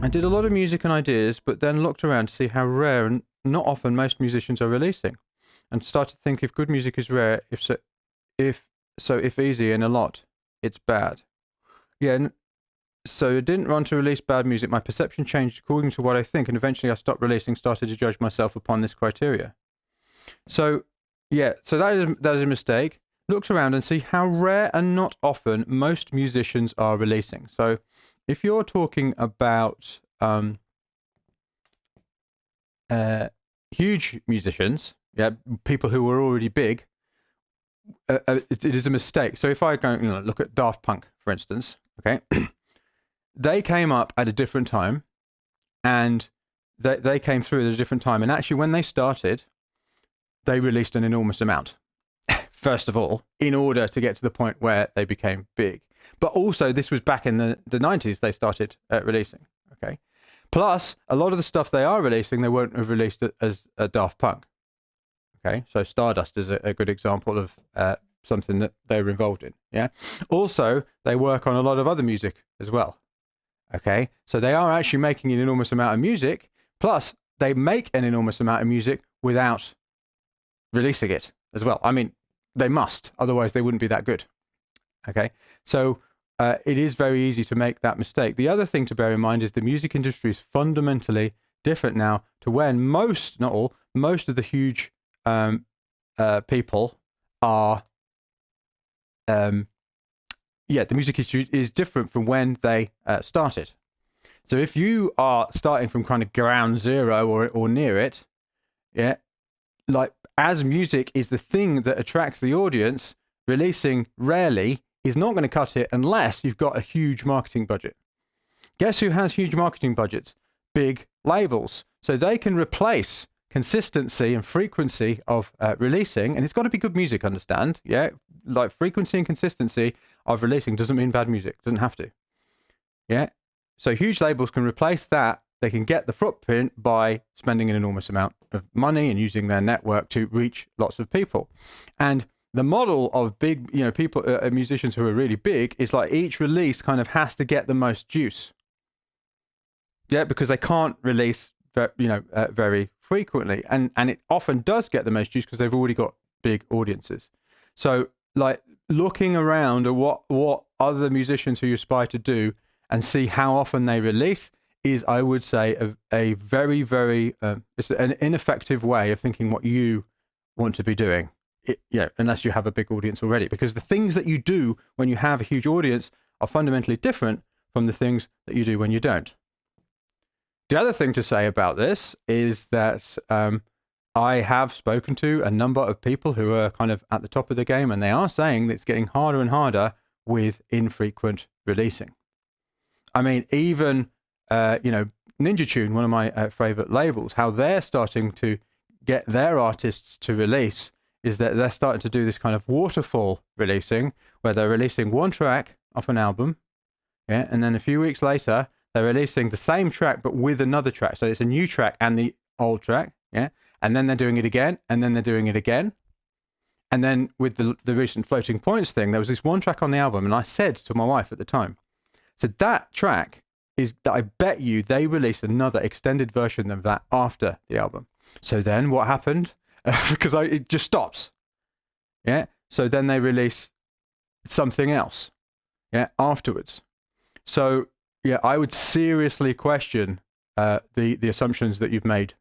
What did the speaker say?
I did a lot of music and ideas, but then looked around to see how rare and not often most musicians are releasing, and started to think if good music is rare, if easy and a lot, it's bad. Yeah, so I didn't run to release bad music. My perception changed according to what I think, and eventually I stopped releasing, started to judge myself upon this criteria. So, yeah, so that is a mistake. Looked around and see how rare and not often most musicians are releasing. So, if you're talking about huge musicians, yeah, people who are already big, it is a mistake. So, if I go, look at Daft Punk, for instance, okay, they came up at a different time, and they came through at a different time. And actually, when they started, they released an enormous amount, first of all, in order to get to the point where they became big. But also, this was back in the 90s they started releasing, okay? Plus, a lot of the stuff they are releasing, they won't have released it as a Daft Punk, okay? So Stardust is a good example of something that they were involved in, yeah? Also, they work on a lot of other music as well, okay? So they are actually making an enormous amount of music, plus they make an enormous amount of music without releasing it as well. I mean, they must, otherwise they wouldn't be that good. Okay, so it is very easy to make that mistake. The other thing to bear in mind is the music industry is fundamentally different now to when most, not all, most of the huge people are, the music industry is different from when they started. So if you are starting from kind of ground zero or near it, yeah, like as music is the thing that attracts the audience, releasing rarely is not going to cut it unless you've got a huge marketing budget. Guess who has huge marketing budgets? Big labels. So they can replace consistency and frequency of releasing, and it's got to be good music, understand? Yeah, like frequency and consistency of releasing doesn't mean bad music, doesn't have to. Yeah, so huge labels can replace that. They can get the footprint by spending an enormous amount of money and using their network to reach lots of people. And the model of big, people, musicians who are really big is like each release kind of has to get the most juice. Yeah, because they can't release, very frequently, and it often does get the most juice because they've already got big audiences. So, like looking around at what other musicians who you aspire to do and see how often they release is, I would say, a very, very it's an ineffective way of thinking what you want to be doing. Unless you have a big audience already, because the things that you do when you have a huge audience are fundamentally different from the things that you do when you don't. The other thing to say about this is that I have spoken to a number of people who are kind of at the top of the game, and they are saying that it's getting harder and harder with infrequent releasing. I mean, even Ninja Tune, one of my favorite labels, how they're starting to get their artists to release is that they're starting to do this kind of waterfall releasing, where they're releasing one track off an album, yeah, and then a few weeks later they're releasing the same track but with another track. So it's a new track and the old track, yeah, and then they're doing it again, and then they're doing it again. And then with the recent Floating Points thing, there was this one track on the album, and I said to my wife at the time, so that track is that I bet you they released another extended version of that after the album. So then what happened? Because it just stops. Yeah. So then they release something else. Yeah. Afterwards. So yeah, I would seriously question the assumptions that you've made.